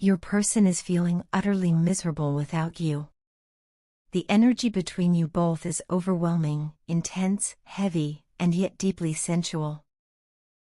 Your person is feeling utterly miserable without you. The energy between you both is overwhelming, intense, heavy, and yet deeply sensual.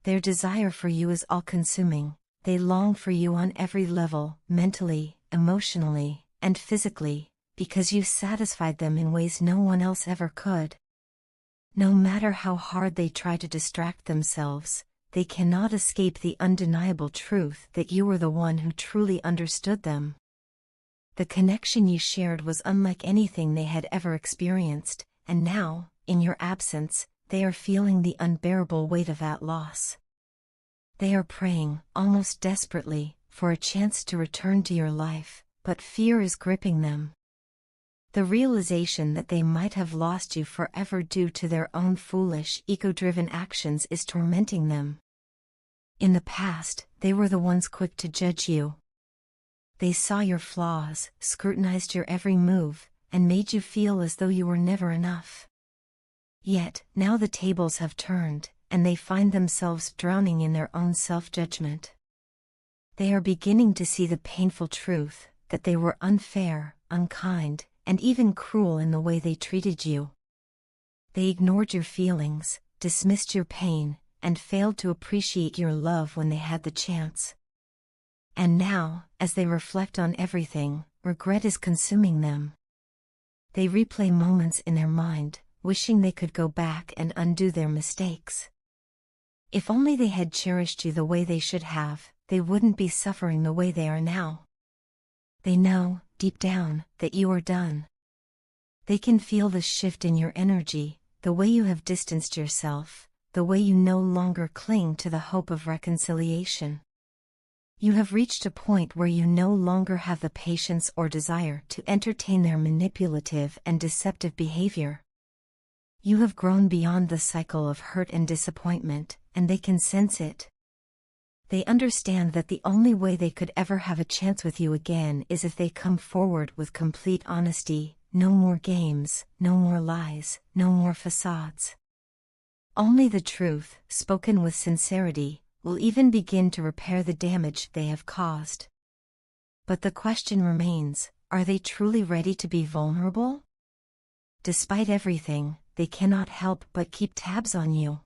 Their desire for you is all-consuming. They long for you on every level, mentally, emotionally, and physically, because you satisfied them in ways no one else ever could. No matter how hard they try to distract themselves, they cannot escape the undeniable truth that you were the one who truly understood them. The connection you shared was unlike anything they had ever experienced, and now, in your absence, they are feeling the unbearable weight of that loss. They are praying, almost desperately, for a chance to return to your life, but fear is gripping them. The realization that they might have lost you forever due to their own foolish, ego-driven actions is tormenting them. In the past, they were the ones quick to judge you. They saw your flaws, scrutinized your every move, and made you feel as though you were never enough. Yet, now the tables have turned, and they find themselves drowning in their own self-judgment. They are beginning to see the painful truth, that they were unfair, unkind, and even cruel in the way they treated you. They ignored your feelings, dismissed your pain, and failed to appreciate your love when they had the chance. And now, as they reflect on everything, regret is consuming them. They replay moments in their mind, wishing they could go back and undo their mistakes. If only they had cherished you the way they should have, they wouldn't be suffering the way they are now. They know, deep down, that you are done. They can feel the shift in your energy, the way you have distanced yourself, the way you no longer cling to the hope of reconciliation. You have reached a point where you no longer have the patience or desire to entertain their manipulative and deceptive behavior. You have grown beyond the cycle of hurt and disappointment, and they can sense it. They understand that the only way they could ever have a chance with you again is if they come forward with complete honesty, no more games, no more lies, no more facades. Only the truth, spoken with sincerity, will even begin to repair the damage they have caused. But the question remains, are they truly ready to be vulnerable? Despite everything, they cannot help but keep tabs on you.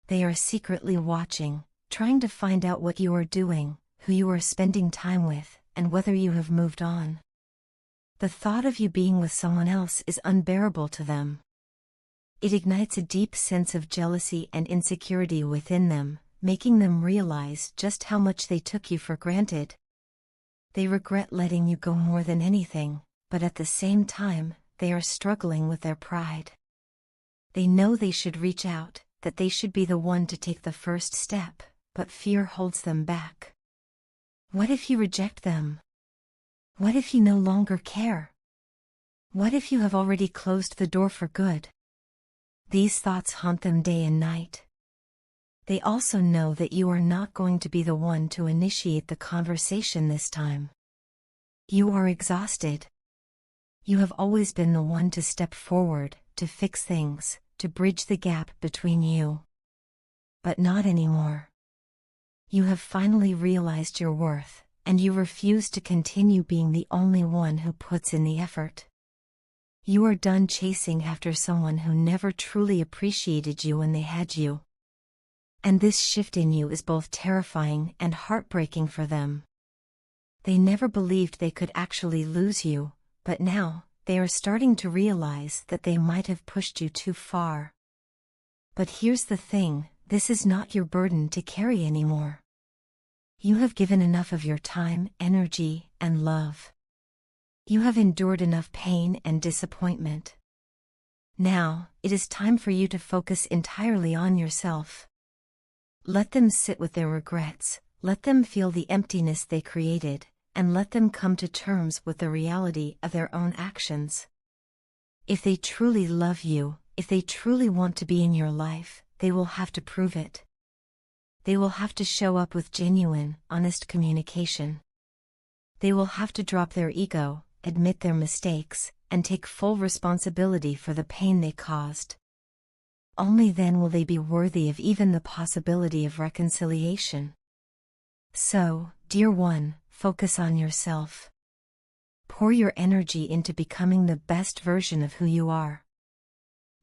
They are secretly watching, trying to find out what you are doing, who you are spending time with, and whether you have moved on. The thought of you being with someone else is unbearable to them. It ignites a deep sense of jealousy and insecurity within them, making them realize just how much they took you for granted. They regret letting you go more than anything, but at the same time, they are struggling with their pride. They know they should reach out, that they should be the one to take the first step, but fear holds them back. What if you reject them? What if you no longer care? What if you have already closed the door for good? These thoughts haunt them day and night. They also know that you are not going to be the one to initiate the conversation this time. You are exhausted. You have always been the one to step forward, to fix things, to bridge the gap between you. But not anymore. You have finally realized your worth, and you refuse to continue being the only one who puts in the effort. You are done chasing after someone who never truly appreciated you when they had you. And this shift in you is both terrifying and heartbreaking for them. They never believed they could actually lose you, but now, they are starting to realize that they might have pushed you too far. But here's the thing, this is not your burden to carry anymore. You have given enough of your time, energy, and love. You have endured enough pain and disappointment. Now, it is time for you to focus entirely on yourself. Let them sit with their regrets, let them feel the emptiness they created, and let them come to terms with the reality of their own actions. If they truly love you, if they truly want to be in your life, they will have to prove it. They will have to show up with genuine, honest communication. They will have to drop their ego, admit their mistakes, and take full responsibility for the pain they caused. Only then will they be worthy of even the possibility of reconciliation. So, dear one, focus on yourself. Pour your energy into becoming the best version of who you are.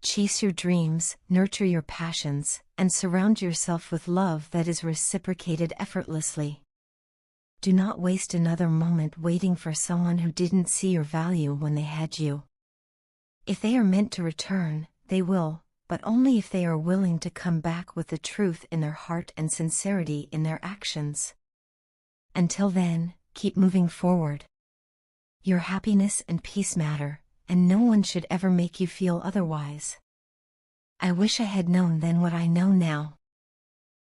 Chase your dreams, nurture your passions, and surround yourself with love that is reciprocated effortlessly. Do not waste another moment waiting for someone who didn't see your value when they had you. If they are meant to return, they will, but only if they are willing to come back with the truth in their heart and sincerity in their actions. Until then, keep moving forward. Your happiness and peace matter, and no one should ever make you feel otherwise. I wish I had known then what I know now.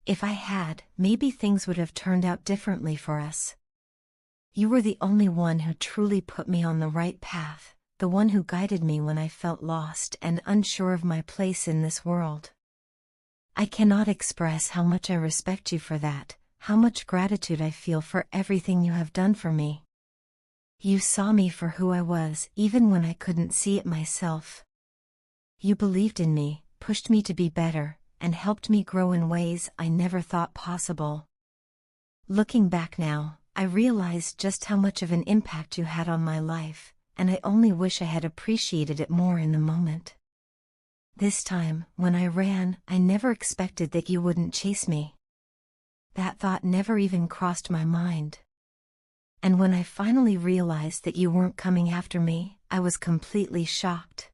If I had, maybe things would have turned out differently for us. You were the only one who truly put me on the right path, the one who guided me when I felt lost and unsure of my place in this world. I cannot express how much I respect you for that, how much gratitude I feel for everything you have done for me. You saw me for who I was, even when I couldn't see it myself. You believed in me, pushed me to be better, and helped me grow in ways I never thought possible. Looking back now, I realize just how much of an impact you had on my life, and I only wish I had appreciated it more in the moment. This time, when I ran, I never expected that you wouldn't chase me. That thought never even crossed my mind. And when I finally realized that you weren't coming after me, I was completely shocked.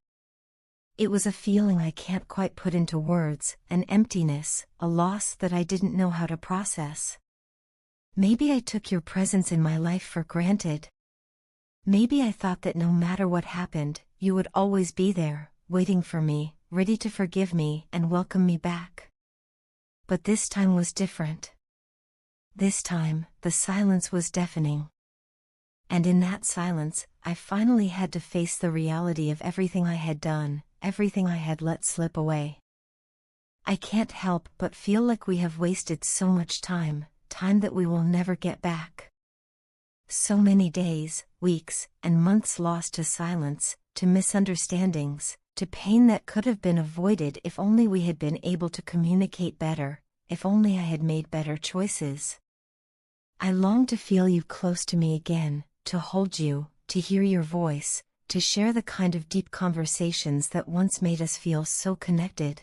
It was a feeling I can't quite put into words, an emptiness, a loss that I didn't know how to process. Maybe I took your presence in my life for granted. Maybe I thought that no matter what happened, you would always be there, waiting for me, ready to forgive me and welcome me back. But this time was different. This time, the silence was deafening. And in that silence, I finally had to face the reality of everything I had done, everything I had let slip away. I can't help but feel like we have wasted so much time, time that we will never get back. So many days, weeks, and months lost to silence, to misunderstandings, to pain that could have been avoided if only we had been able to communicate better, if only I had made better choices. I long to feel you close to me again, to hold you, to hear your voice, to share the kind of deep conversations that once made us feel so connected.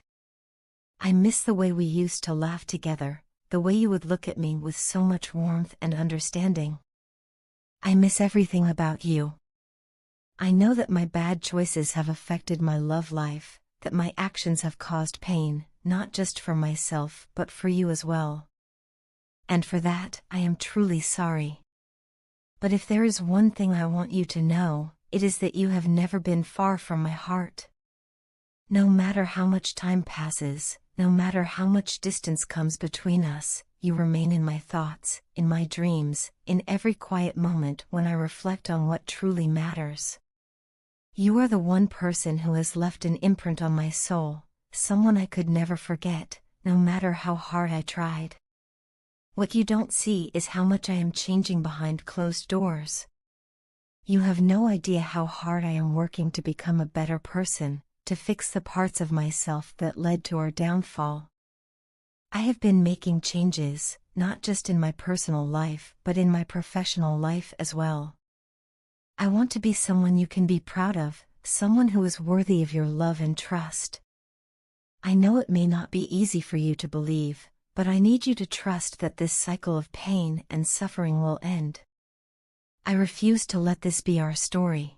I miss the way we used to laugh together, the way you would look at me with so much warmth and understanding. I miss everything about you. I know that my bad choices have affected my love life, that my actions have caused pain, not just for myself but for you as well. And for that, I am truly sorry. But if there is one thing I want you to know, it is that you have never been far from my heart. No matter how much time passes, no matter how much distance comes between us, you remain in my thoughts, in my dreams, in every quiet moment when I reflect on what truly matters. You are the one person who has left an imprint on my soul, someone I could never forget, no matter how hard I tried. What you don't see is how much I am changing behind closed doors. You have no idea how hard I am working to become a better person, to fix the parts of myself that led to our downfall. I have been making changes, not just in my personal life but in my professional life as well. I want to be someone you can be proud of, someone who is worthy of your love and trust. I know it may not be easy for you to believe, but I need you to trust that this cycle of pain and suffering will end. I refuse to let this be our story.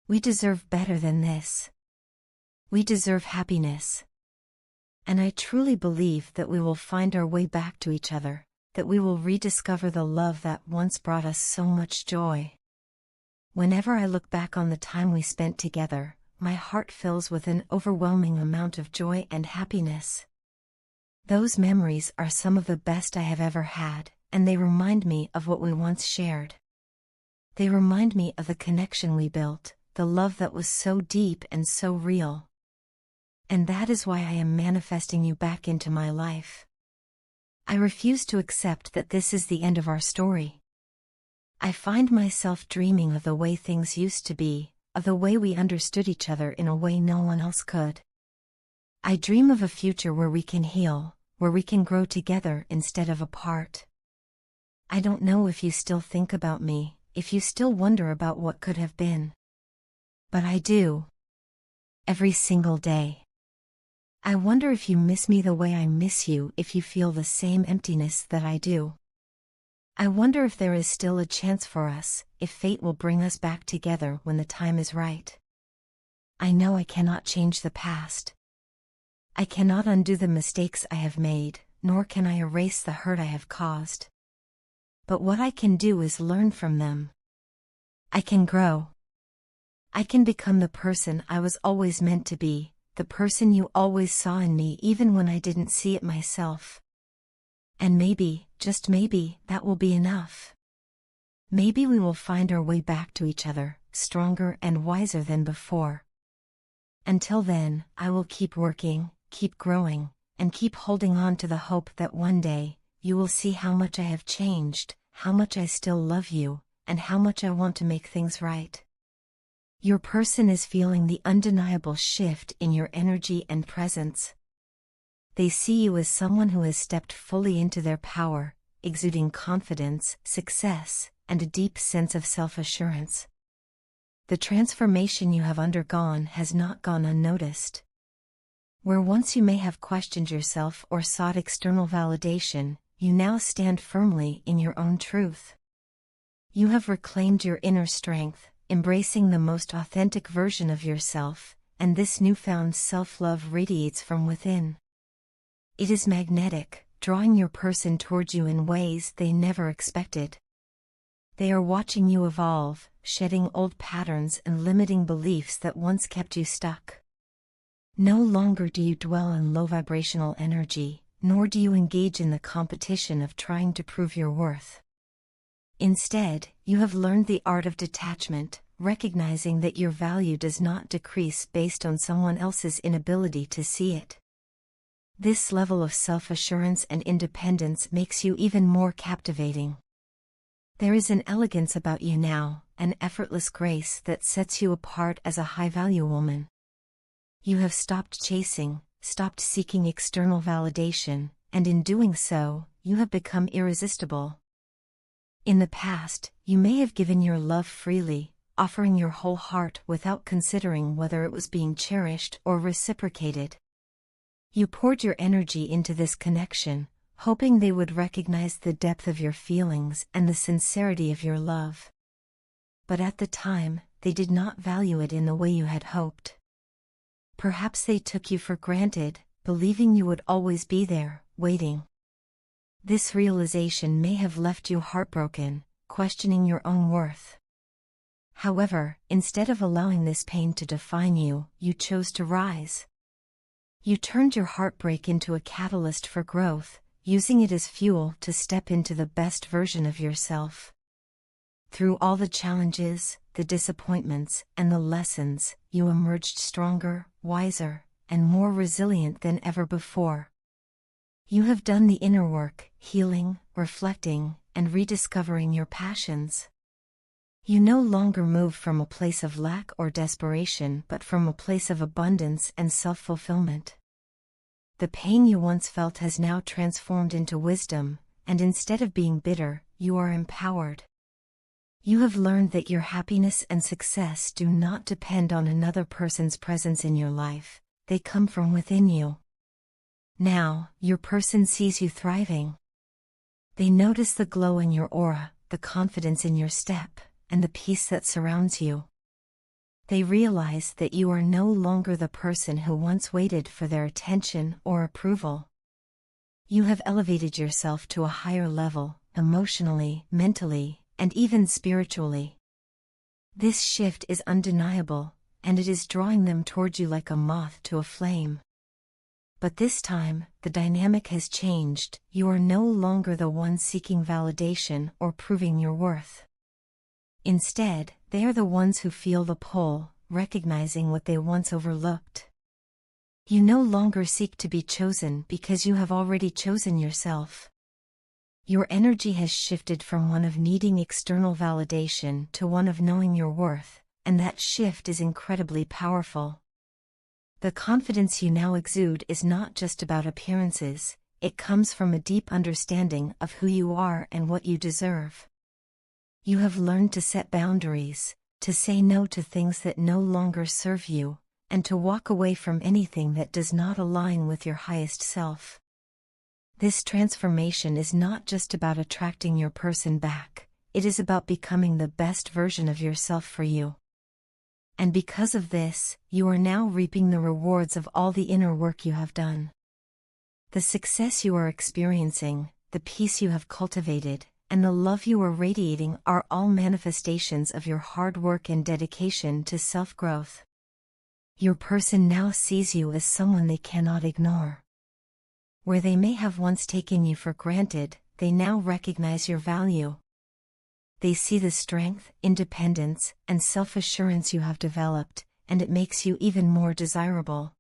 We deserve better than this. We deserve happiness. And I truly believe that we will find our way back to each other, that we will rediscover the love that once brought us so much joy. Whenever I look back on the time we spent together, my heart fills with an overwhelming amount of joy and happiness. Those memories are some of the best I have ever had, and they remind me of what we once shared. They remind me of the connection we built, the love that was so deep and so real. And that is why I am manifesting you back into my life. I refuse to accept that this is the end of our story. I find myself dreaming of the way things used to be, of the way we understood each other in a way no one else could. I dream of a future where we can heal, where we can grow together instead of apart. I don't know if you still think about me, if you still wonder about what could have been. But I do. Every single day. I wonder if you miss me the way I miss you, if you feel the same emptiness that I do. I wonder if there is still a chance for us, if fate will bring us back together when the time is right. I know I cannot change the past. I cannot undo the mistakes I have made, nor can I erase the hurt I have caused. But what I can do is learn from them. I can grow. I can become the person I was always meant to be, the person you always saw in me even when I didn't see it myself. And maybe, just maybe, that will be enough. Maybe we will find our way back to each other, stronger and wiser than before. Until then, I will keep working, keep growing, and keep holding on to the hope that one day, you will see how much I have changed, how much I still love you, and how much I want to make things right. Your person is feeling the undeniable shift in your energy and presence. They see you as someone who has stepped fully into their power, exuding confidence, success, and a deep sense of self-assurance. The transformation you have undergone has not gone unnoticed. Where once you may have questioned yourself or sought external validation, you now stand firmly in your own truth. You have reclaimed your inner strength, embracing the most authentic version of yourself, and this newfound self-love radiates from within. It is magnetic, drawing your person towards you in ways they never expected. They are watching you evolve, shedding old patterns and limiting beliefs that once kept you stuck. No longer do you dwell in low vibrational energy, nor do you engage in the competition of trying to prove your worth. Instead, you have learned the art of detachment, recognizing that your value does not decrease based on someone else's inability to see it. This level of self-assurance and independence makes you even more captivating. There is an elegance about you now, an effortless grace that sets you apart as a high-value woman. You have stopped chasing, stopped seeking external validation, and in doing so, you have become irresistible. In the past, you may have given your love freely, offering your whole heart without considering whether it was being cherished or reciprocated. You poured your energy into this connection, hoping they would recognize the depth of your feelings and the sincerity of your love. But at the time, they did not value it in the way you had hoped. Perhaps they took you for granted, believing you would always be there, waiting. This realization may have left you heartbroken, questioning your own worth. However, instead of allowing this pain to define you, you chose to rise. You turned your heartbreak into a catalyst for growth, using it as fuel to step into the best version of yourself. Through all the challenges, the disappointments, and the lessons, you emerged stronger, wiser, and more resilient than ever before. You have done the inner work, healing, reflecting, and rediscovering your passions. You no longer move from a place of lack or desperation but from a place of abundance and self-fulfillment. The pain you once felt has now transformed into wisdom, and instead of being bitter, you are empowered. You have learned that your happiness and success do not depend on another person's presence in your life, they come from within you. Now, your person sees you thriving. They notice the glow in your aura, the confidence in your step, and the peace that surrounds you. They realize that you are no longer the person who once waited for their attention or approval. You have elevated yourself to a higher level, emotionally, mentally, and even spiritually. This shift is undeniable, and it is drawing them towards you like a moth to a flame. But this time, the dynamic has changed. You are no longer the one seeking validation or proving your worth. Instead, they are the ones who feel the pull, recognizing what they once overlooked. You no longer seek to be chosen because you have already chosen yourself. Your energy has shifted from one of needing external validation to one of knowing your worth, and that shift is incredibly powerful. The confidence you now exude is not just about appearances, it comes from a deep understanding of who you are and what you deserve. You have learned to set boundaries, to say no to things that no longer serve you, and to walk away from anything that does not align with your highest self. This transformation is not just about attracting your person back, it is about becoming the best version of yourself for you. And because of this, you are now reaping the rewards of all the inner work you have done. The success you are experiencing, the peace you have cultivated, and the love you are radiating are all manifestations of your hard work and dedication to self-growth. Your person now sees you as someone they cannot ignore. Where they may have once taken you for granted, they now recognize your value. They see the strength, independence, and self-assurance you have developed, and it makes you even more desirable.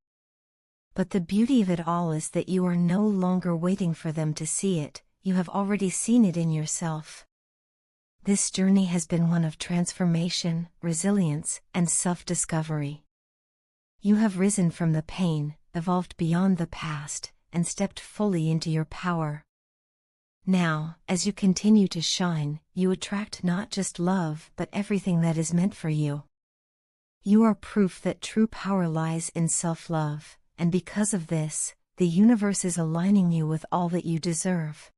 But the beauty of it all is that you are no longer waiting for them to see it, you have already seen it in yourself. This journey has been one of transformation, resilience, and self-discovery. You have risen from the pain, evolved beyond the past, and stepped fully into your power. Now, as you continue to shine, you attract not just love but everything that is meant for you. You are proof that true power lies in self-love, and because of this, the universe is aligning you with all that you deserve.